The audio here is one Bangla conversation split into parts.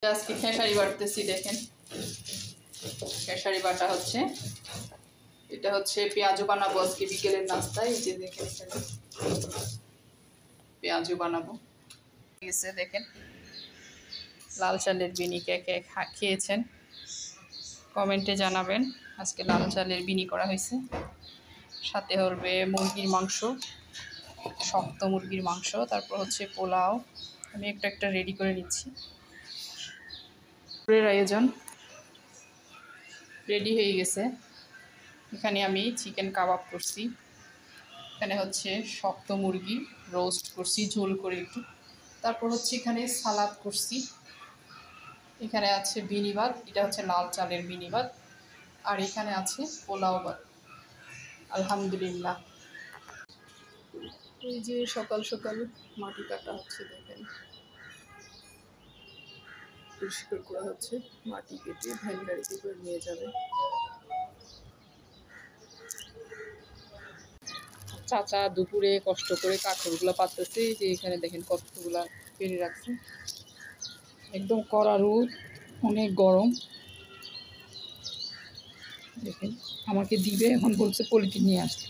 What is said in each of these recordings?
আজকে খেসারি বাটতেছি, দেখেন খেসারি বাটা হচ্ছে। এটা হচ্ছে পেঁয়াজু বানাবো আজকে বিকেলের নাস্তায়। এই যে দেখেন পেঁয়াজু বানাবো। দেখেন লাল চালের বিনি কে কে খেয়েছেন কমেন্টে জানাবেন। আজকে লাল চালের বিনি করা হয়েছে, সাথে হবে মুরগির মাংস, শক্ত মুরগির মাংস, তারপর হচ্ছে পোলাও। আমি একটা রেডি করে নিচ্ছি। আয়োজন রেডি হয়ে গেছে। এখানে আমি চিকেন কাবাব করছি, এখানে হচ্ছে শক্ত মুরগি রোস্ট করছি ঝোল করে একটু, তারপর হচ্ছে এখানে সালাদ করছি, এখানে আছে বিনি ভাত, এটা হচ্ছে লাল চালের বিনি ভাত, আর এখানে আছে পোলাও ভাত। আলহামদুলিল্লাহ। এই যে সকাল সকাল মাটি কাটা হচ্ছে, দেখেন পরিষ্কার করা হচ্ছে, মাটি কেটে ভ্যান গাড়িতে করে নিয়ে যাবে। চাচা দুপুরে কষ্ট করে কাঠগুলো পাততেছে, যে এখানে দেখেন কতগুলা পেরে রাখছে, একদম কড়া রোদ, অনেক গরম। দেখেন আমাকে দিবে, এখন বলছে পলিথিন নিয়ে আসছে।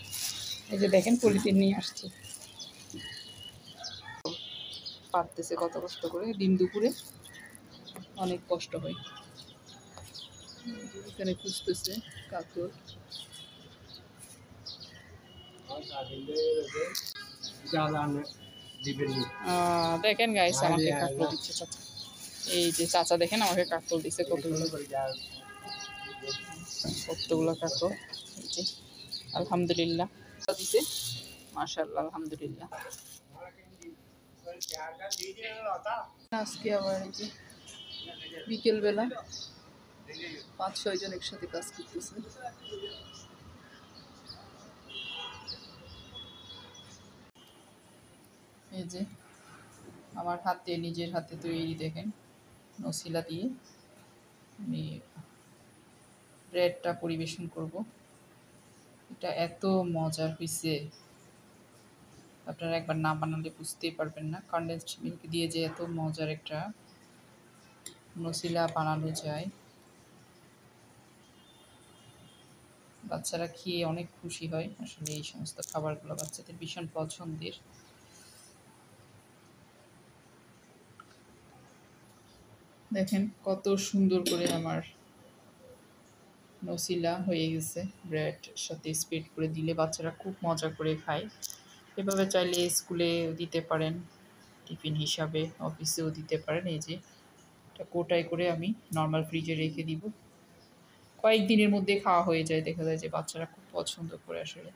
এই যে দেখেন পলিথিন নিয়ে আসছে, পাততেছে কত কষ্ট করে, দিন দুপুরে অনেক কষ্ট হয়। এখানে খুঁজতেছে কাপড়। দেখেন গাইস আমাকে কাপড় দিচ্ছে চাচা। এই যে চাচা দেখেন আমাকে কাপড় দিচ্ছে কতগুলো কাপড়। এই যে আলহামদুলিল্লাহ দিছে, মাশাআল্লাহ আলহামদুলিল্লাহ। আজকে আবার এই যে বিকেলবেলা 5-6 জন একসাথে কাজ করতেছে। এই যে আমার হাতে, নিজের হাতে তৈরি, দেখেন নসিলা দিয়ে আমি ব্রেডটা পরিবেশন করব। এটা এত মজার হয়েছে, আপনারা একবার না বানালে বুঝতেই পারবেন না। কনডেন্সড মিল্ক দিয়ে যে এত মজার একটা নসিলা বানানো যায়, বাচ্চারা খেয়ে অনেক খুশি হয়। আসলে এই সমস্ত খাবারগুলো বাচ্চাদের ভীষণ পছন্দের। দেখেন কত সুন্দর করে আমার নসিলা হয়ে গেছে। ব্রেড সাথে স্প্রেড করে দিলে বাচ্চারা খুব মজা করে খায়। এভাবে চাইলে স্কুলে দিতে পারেন, টিফিন হিসাবে অফিসেও দিতে পারেন। এই যে এটা কোটায় করে আমি নর্মাল ফ্রিজে রেখে দিব, কয়েকদিনের মধ্যে খাওয়া হয়ে যায়। দেখা যায় যে বাচ্চারা খুব পছন্দ করে। আসলে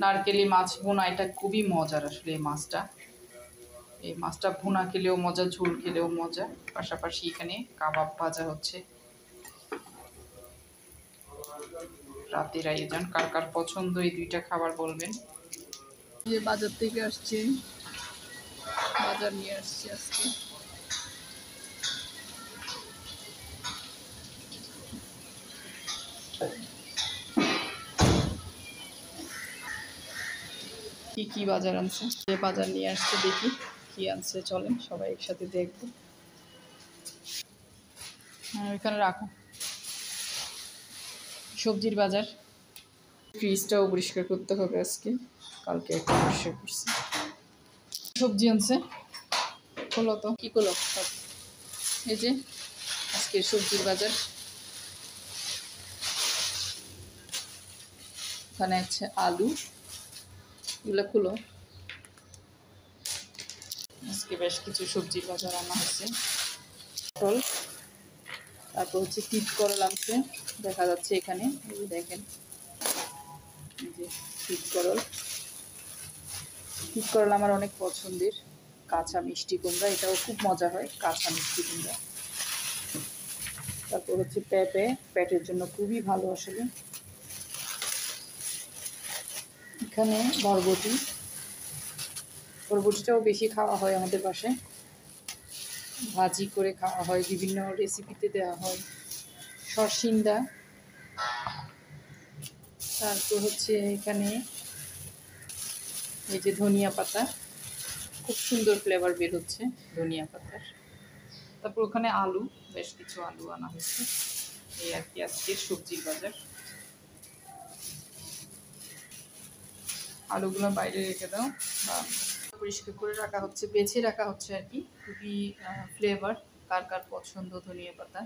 নারকেলি মাছ ভুনা, এটা খুবই মজার। আসলে এই মাছটা ভুনা খেলেও মজা, ঝোল খেলেও মজা। পাশাপাশি এখানে কাবাব ভাজা হচ্ছে। রাতের আয়োজন, কার কার পছন্দ এই দুইটা খাবার বলবেন। যে বাজার থেকে আসছে, বাজার নিয়ে আসছে আজকে। কি কি বাজার আনছে, যে বাজার নিয়ে আসছে, দেখি কি আনছে। চলেন সবাই একসাথে দেখবো। এখানে রাখো সবজির বাজার। ফ্রিজটাও পরিষ্কার করতে হবে আজকে, কালকে একটা পরিষ্কার করছি। সবজি আনছে, খোলো তো, কি খোলো সব। এই যে আজকের সবজির বাজার। এখানে আছে আলু, এগুলো খুলো। আজকে বেশ কিছু সবজির বাজার আনা হচ্ছে। পটল, তারপর হচ্ছে তিত করল আনছে, দেখা যাচ্ছে এখানে। এই যে দেখেন, এই যে তিত করল আমার অনেক পছন্দের। কাঁচা মিষ্টি কুমড়া, এটাও খুব মজা হয়, কাঁচা মিষ্টি কুমড়া। তারপর হচ্ছে পেঁপে, পেটের জন্য খুবই ভালো আসলে। এখানে বরবটিটাও বেশি খাওয়া হয় আমাদের বাসায়, ভাজি করে খাওয়া হয়, বিভিন্ন রেসিপিতে দেওয়া হয়। সরসিন্দা, তারপর হচ্ছে এখানে এই যে ধনিয়া পাতা, খুব সুন্দর ফ্লেভার বের হচ্ছে ধনিয়া পাতার। তারপর ওখানে আলু, বেশ কিছু আলু আনা হয়েছে। এই আর কি আজকের সবজির বাজার। আলুগুলো বাইরে রেখে দাও, বা পরিষ্কার করে রাখা হচ্ছে, বেছে রাখা হচ্ছে আর কি। খুবই ফ্লেভার, কার কার পছন্দ ধনিয়া পাতা।